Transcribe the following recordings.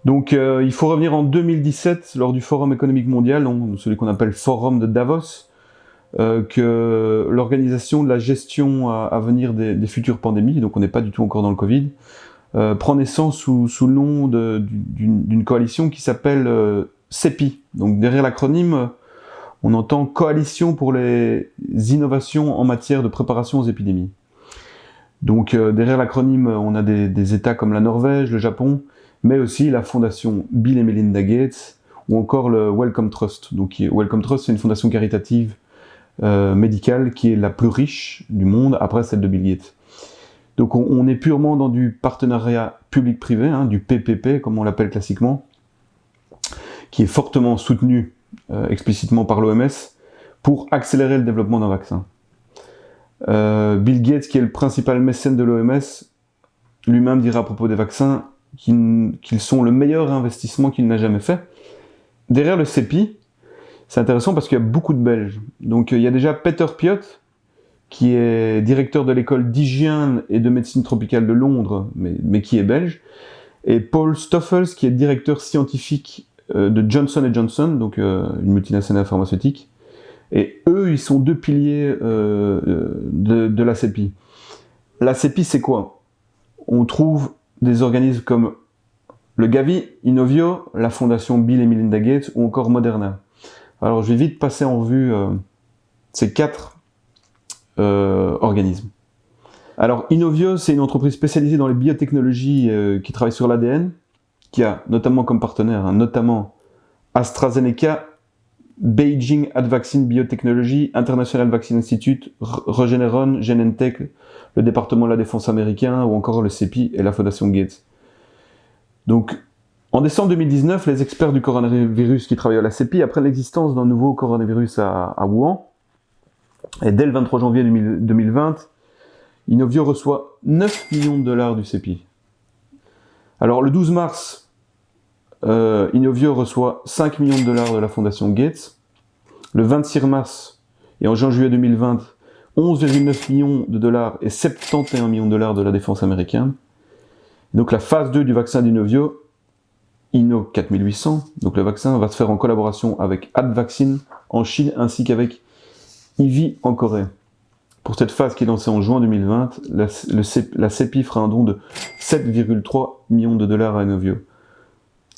Donc il faut revenir en 2017, lors du Forum économique mondial, donc, celui qu'on appelle Forum de Davos, que l'organisation de la gestion à venir des futures pandémies, donc on n'est pas du tout encore dans le Covid, prend naissance sous le nom d'une coalition qui s'appelle CEPI. Donc derrière l'acronyme, on entend Coalition pour les innovations en matière de préparation aux épidémies. Donc derrière l'acronyme, on a des États comme la Norvège, le Japon, mais aussi la fondation Bill et Melinda Gates, ou encore le Wellcome Trust. Donc Wellcome Trust, c'est une fondation caritative médicale qui est la plus riche du monde, après celle de Bill Gates. Donc on est purement dans du partenariat public-privé, hein, du PPP, comme on l'appelle classiquement, qui est fortement soutenu explicitement par l'OMS pour accélérer le développement d'un vaccin. Bill Gates, qui est le principal mécène de l'OMS, lui-même dira à propos des vaccins qu'ils sont le meilleur investissement qu'il n'a jamais fait. Derrière le CEPI, c'est intéressant parce qu'il y a beaucoup de Belges. Donc il y a déjà Peter Piot, qui est directeur de l'école d'hygiène et de médecine tropicale de Londres, mais qui est belge, et Paul Stoffels, qui est directeur scientifique de Johnson & Johnson, donc une multinationale pharmaceutique. Et eux, ils sont deux piliers de la CEPI. La CEPI, c'est quoi? On trouve des organismes comme le Gavi, Inovio, la fondation Bill et Melinda Gates, ou encore Moderna. Alors, je vais vite passer en revue ces quatre organismes. Alors, Inovio, c'est une entreprise spécialisée dans les biotechnologies qui travaille sur l'ADN, qui a notamment comme partenaire, notamment AstraZeneca, Beijing Advaccine Biotechnology, International Vaccine Institute, Regeneron, Genentech, le département de la défense américain, ou encore le CEPI et la fondation Gates. Donc, en décembre 2019, les experts du coronavirus qui travaillent à la CEPI apprennent l'existence d'un nouveau coronavirus à Wuhan. Et dès le 23 janvier 2020, Inovio reçoit 9 millions de dollars du CEPI. Alors le 12 mars, Inovio reçoit 5 millions de dollars de la fondation Gates. Le 26 mars et en juin-juillet 2020, 11,9 millions de dollars et 71 millions de dollars de la défense américaine. Donc la phase 2 du vaccin d'Inovio, Inno 4800, donc le vaccin va se faire en collaboration avec Advaccine en Chine ainsi qu'avec IVI en Corée. Pour cette phase qui est lancée en juin 2020, la CEPI fera un don de 7,3 millions de dollars à Inovio.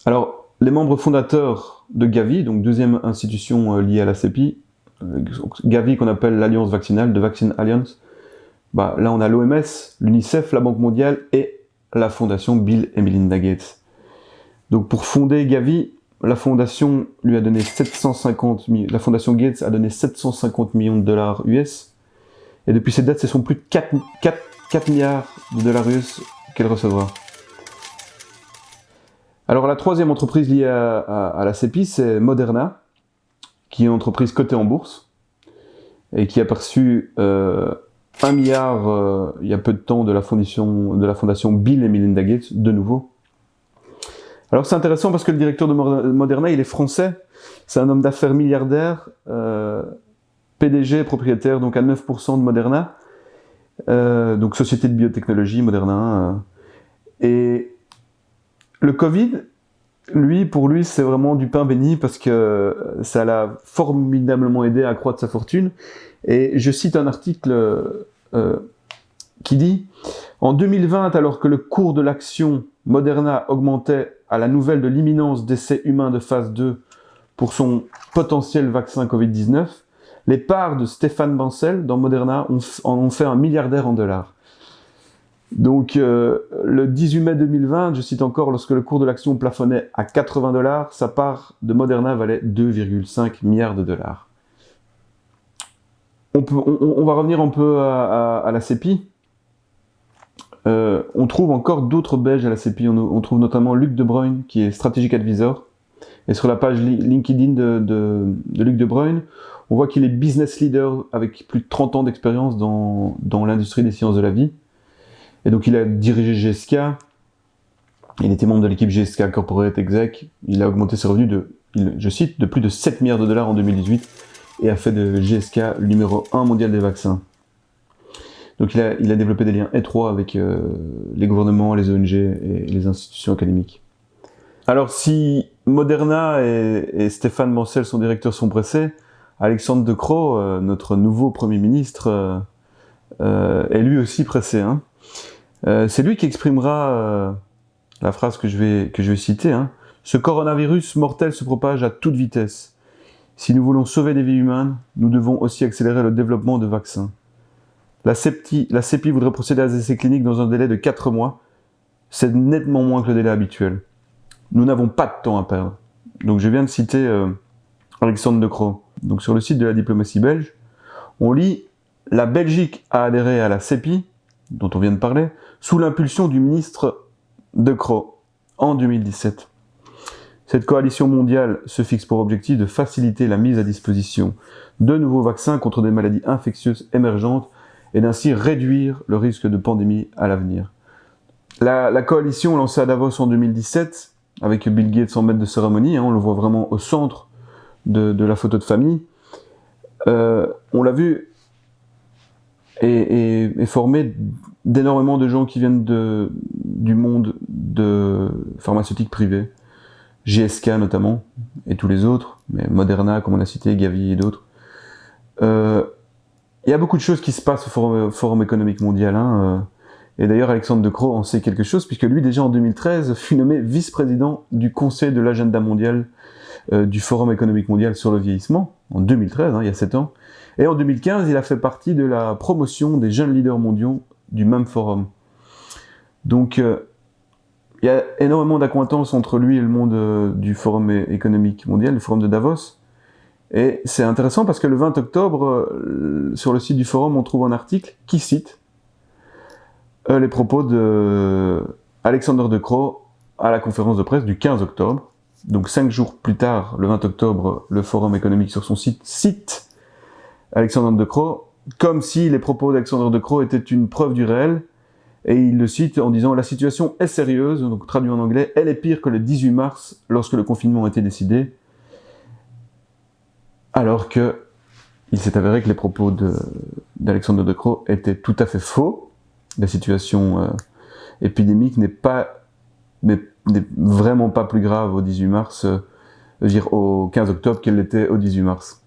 Alors, les membres fondateurs de Gavi, donc deuxième institution liée à la CEPI, Gavi qu'on appelle l'Alliance vaccinale, de Vaccine Alliance, là on a l'OMS, l'UNICEF, la Banque mondiale et la fondation Bill et Melinda Gates. Donc pour fonder Gavi, la fondation lui a donné la fondation Gates a donné 750 millions de dollars US. Et depuis cette date, ce sont plus de 4 milliards de dollars US qu'elle recevra. Alors la troisième entreprise liée à la CEPI, c'est Moderna, qui est une entreprise cotée en bourse et qui a perçu 1 milliard il y a peu de temps de la fondation Bill et Melinda Gates, de nouveau. Alors c'est intéressant parce que le directeur de Moderna, il est français, c'est un homme d'affaires milliardaire, PDG, propriétaire donc à 9% de Moderna, donc société de biotechnologie, Moderna. Et le Covid, pour lui, c'est vraiment du pain béni parce que ça l'a formidablement aidé à accroître sa fortune. Et je cite un article qui dit « En 2020, alors que le cours de l'action Moderna augmentait à la nouvelle de l'imminence d'essais humains de phase 2 pour son potentiel vaccin Covid-19, les parts de Stéphane Bancel dans Moderna en ont fait un milliardaire en dollars. » Donc, le 18 mai 2020, je cite encore, lorsque le cours de l'action plafonnait à 80 $, sa part de Moderna valait 2,5 milliards de dollars. On va revenir un peu à la CEPI. On trouve encore d'autres Belges à la CEPI. On trouve notamment Luc De Bruyn, qui est Strategic Advisor. Et sur la page LinkedIn de Luc De Bruyn, on voit qu'il est business leader avec plus de 30 ans d'expérience dans l'industrie des sciences de la vie. Et donc il a dirigé GSK, il était membre de l'équipe GSK Corporate Exec, il a augmenté ses revenus je cite, de plus de 7 milliards de dollars en 2018 et a fait de GSK le numéro 1 mondial des vaccins. Donc il a développé des liens étroits avec les gouvernements, les ONG et les institutions académiques. Alors si Moderna et Stéphane Bancel, son directeur, sont pressés, Alexandre De Croo, notre nouveau Premier ministre, est lui aussi pressé. Hein. C'est lui qui exprimera la phrase que je vais citer. Hein. Ce coronavirus mortel se propage à toute vitesse. Si nous voulons sauver des vies humaines, nous devons aussi accélérer le développement de vaccins. La CEPI voudrait procéder à des essais cliniques dans un délai de 4 mois. C'est nettement moins que le délai habituel. Nous n'avons pas de temps à perdre. Donc je viens de citer Alexandre De Croo. Donc sur le site de la diplomatie belge, on lit « La Belgique a adhéré à la CEPI », dont on vient de parler, sous l'impulsion du ministre De Croo en 2017. Cette coalition mondiale se fixe pour objectif de faciliter la mise à disposition de nouveaux vaccins contre des maladies infectieuses émergentes et d'ainsi réduire le risque de pandémie à l'avenir. La coalition lancée à Davos en 2017, avec Bill Gates en maître de cérémonie, hein, on le voit vraiment au centre de la photo de famille, on l'a vu, est formé d'énormément de gens qui viennent du monde pharmaceutique privé, GSK notamment, et tous les autres, mais Moderna, comme on a cité, Gavi et d'autres. Il y a beaucoup de choses qui se passent au Forum économique mondial, hein, et d'ailleurs Alexandre De Croo en sait quelque chose, puisque lui, déjà en 2013, fut nommé vice-président du Conseil de l'agenda mondial du Forum économique mondial sur le vieillissement, en 2013, hein, il y a 7 ans. Et en 2015, il a fait partie de la promotion des jeunes leaders mondiaux du même forum. Donc, il y a énormément d'acquaintances entre lui et le monde du Forum économique mondial, le Forum de Davos. Et c'est intéressant parce que le 20 octobre, sur le site du Forum, on trouve un article qui cite les propos de Alexandre De Croo à la conférence de presse du 15 octobre. Donc 5 jours plus tard, le 20 octobre, le Forum économique sur son site cite Alexandre De Croo, comme si les propos d'Alexandre De Croo étaient une preuve du réel, et il le cite en disant « La situation est sérieuse », donc traduit en anglais, « elle est pire que le 18 mars, lorsque le confinement a été décidé », alors que il s'est avéré que les propos d'Alexandre De Croo étaient tout à fait faux. La situation épidémique n'est vraiment pas plus grave au 18 mars, au 15 octobre qu'elle l'était au 18 mars.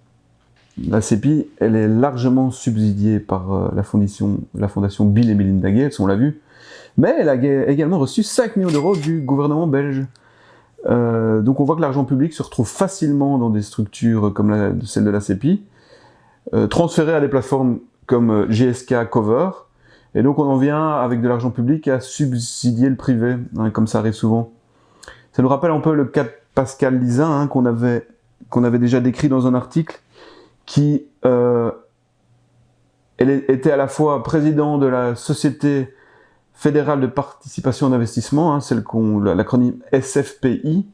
La CEPI, elle est largement subsidiée par la fondation Bill et Melinda Gates, on l'a vu, mais elle a également reçu 5 millions d'euros du gouvernement belge. Donc on voit que l'argent public se retrouve facilement dans des structures comme celle de la CEPI, transféré à des plateformes comme GSK Cover, et donc on en vient avec de l'argent public à subsidier le privé, hein, comme ça arrive souvent. Ça nous rappelle un peu le cas de Pascal Lizin, hein, qu'on avait déjà décrit dans un article, qui était à la fois président de la Société fédérale de participation d'investissement, hein, l'acronyme SFPI,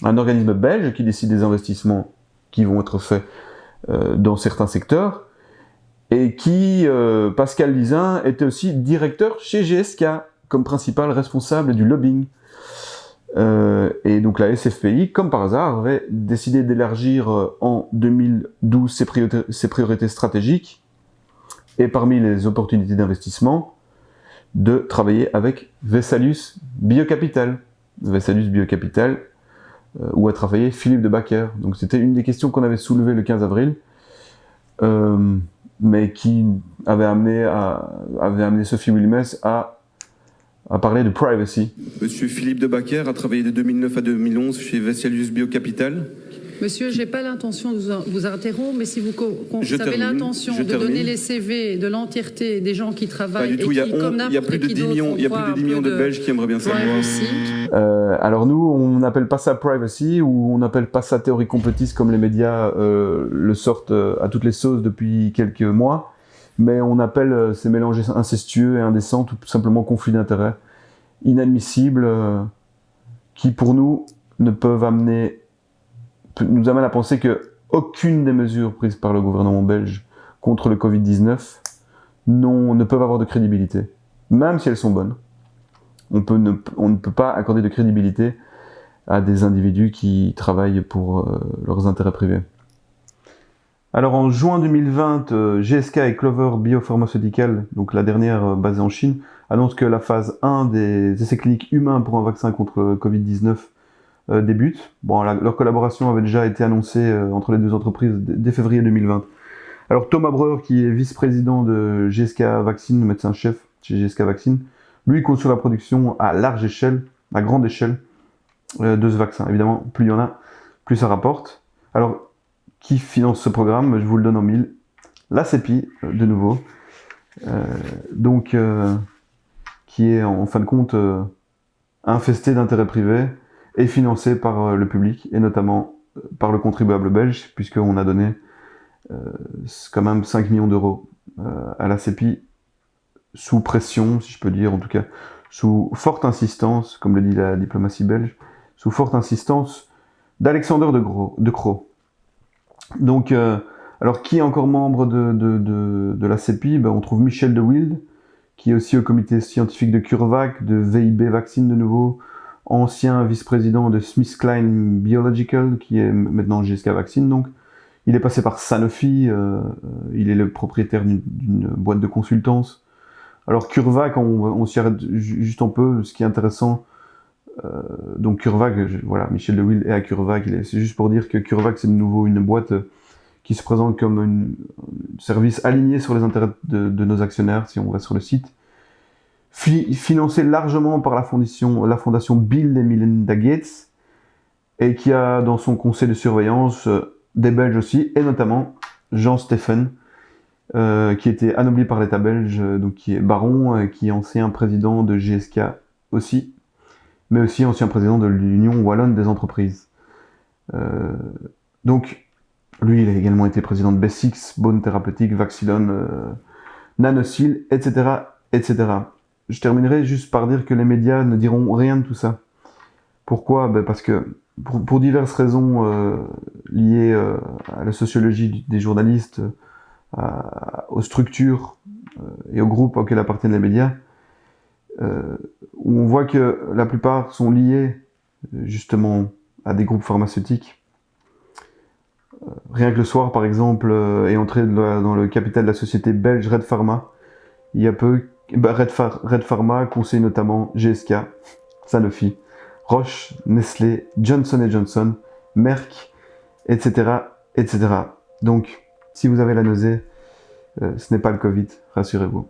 un organisme belge qui décide des investissements qui vont être faits dans certains secteurs, et qui, Pascal Lizin, était aussi directeur chez GSK, comme principal responsable du lobbying. Et donc la SFPI, comme par hasard, avait décidé d'élargir en 2012 ses priorités stratégiques, et parmi les opportunités d'investissement, de travailler avec Vesalius Biocapital. Vesalius Biocapital, où a travaillé Philippe de Backer. Donc c'était une des questions qu'on avait soulevées le 15 avril, mais qui avait amené Sophie Wilmès à parler de privacy. Monsieur Philippe de Backer a travaillé de 2009 à 2011 chez Vesalius Biocapital. Monsieur, je n'ai pas l'intention de vous interrompre, mais si vous avez l'intention de donner les CV de l'entièreté des gens qui travaillent... Pas du tout, il y a plus de 10 millions de Belges qui aimeraient bien savoir. Alors nous, on n'appelle pas ça privacy, ou on n'appelle pas ça théorie complotiste comme les médias le sortent à toutes les sauces depuis quelques mois, mais on appelle ces mélanges incestueux et indécents tout simplement conflits d'intérêts inadmissibles qui pour nous nous amènent à penser que aucune des mesures prises par le gouvernement belge contre le Covid-19 ne peuvent avoir de crédibilité, même si elles sont bonnes. On ne peut pas accorder de crédibilité à des individus qui travaillent pour leurs intérêts privés. Alors en juin 2020, GSK et Clover Biopharmaceutical, donc la dernière basée en Chine, annoncent que la phase 1 des essais cliniques humains pour un vaccin contre Covid-19 débute. Bon, leur collaboration avait déjà été annoncée entre les deux entreprises dès février 2020. Alors Thomas Breuer, qui est vice-président de GSK Vaccine, médecin-chef chez GSK Vaccine, lui compte sur la production à large échelle, à grande échelle, de ce vaccin. Évidemment, plus il y en a, plus ça rapporte. Alors, qui finance ce programme? Je vous le donne en mille. La CEPI, de nouveau, qui est en fin de compte infesté d'intérêts privés et financé par le public, et notamment par le contribuable belge, puisqu'on a donné quand même 5 millions d'euros à la CEPI, sous pression, si je peux dire, en tout cas, sous forte insistance, comme le dit la diplomatie belge, sous forte insistance d'Alexander de Croo. Donc, alors qui est encore membre de la CEPI? On trouve Michel de Wilde, qui est aussi au comité scientifique de CureVac, de VIB Vaccine de nouveau, ancien vice-président de SmithKline Biological, qui est maintenant GSK Vaccine. Donc, il est passé par Sanofi, il est le propriétaire d'une boîte de consultance. Alors CureVac, on s'y arrête juste un peu. Ce qui est intéressant, donc CureVac, voilà, Michel de Wilde est à CureVac. C'est juste pour dire que CureVac, c'est de nouveau une boîte qui se présente comme un service aligné sur les intérêts de nos actionnaires, si on va sur le site. Financé largement par la fondation Bill et Melinda Gates, et qui a dans son conseil de surveillance des Belges aussi, et notamment Jean Steffen, qui était anobli par l'État belge, donc qui est baron, qui est ancien président de GSK aussi, mais aussi ancien président de l'Union Wallonne des entreprises. Donc, lui, il a également été président de B6, Bone Thérapeutique, Vaccidon, Nanosil, etc., etc. Je terminerai juste par dire que les médias ne diront rien de tout ça. Pourquoi? Parce que, pour diverses raisons liées à la sociologie des journalistes, aux structures et aux groupes auxquels appartiennent les médias, où on voit que la plupart sont liés justement à des groupes pharmaceutiques. Rien que le soir, par exemple, est entré dans le capital de la société belge Red Pharma. Il y a peu, Red Pharma conseille notamment GSK, Sanofi, Roche, Nestlé, Johnson & Johnson, Merck, etc., etc. Donc, si vous avez la nausée, ce n'est pas le Covid, rassurez-vous.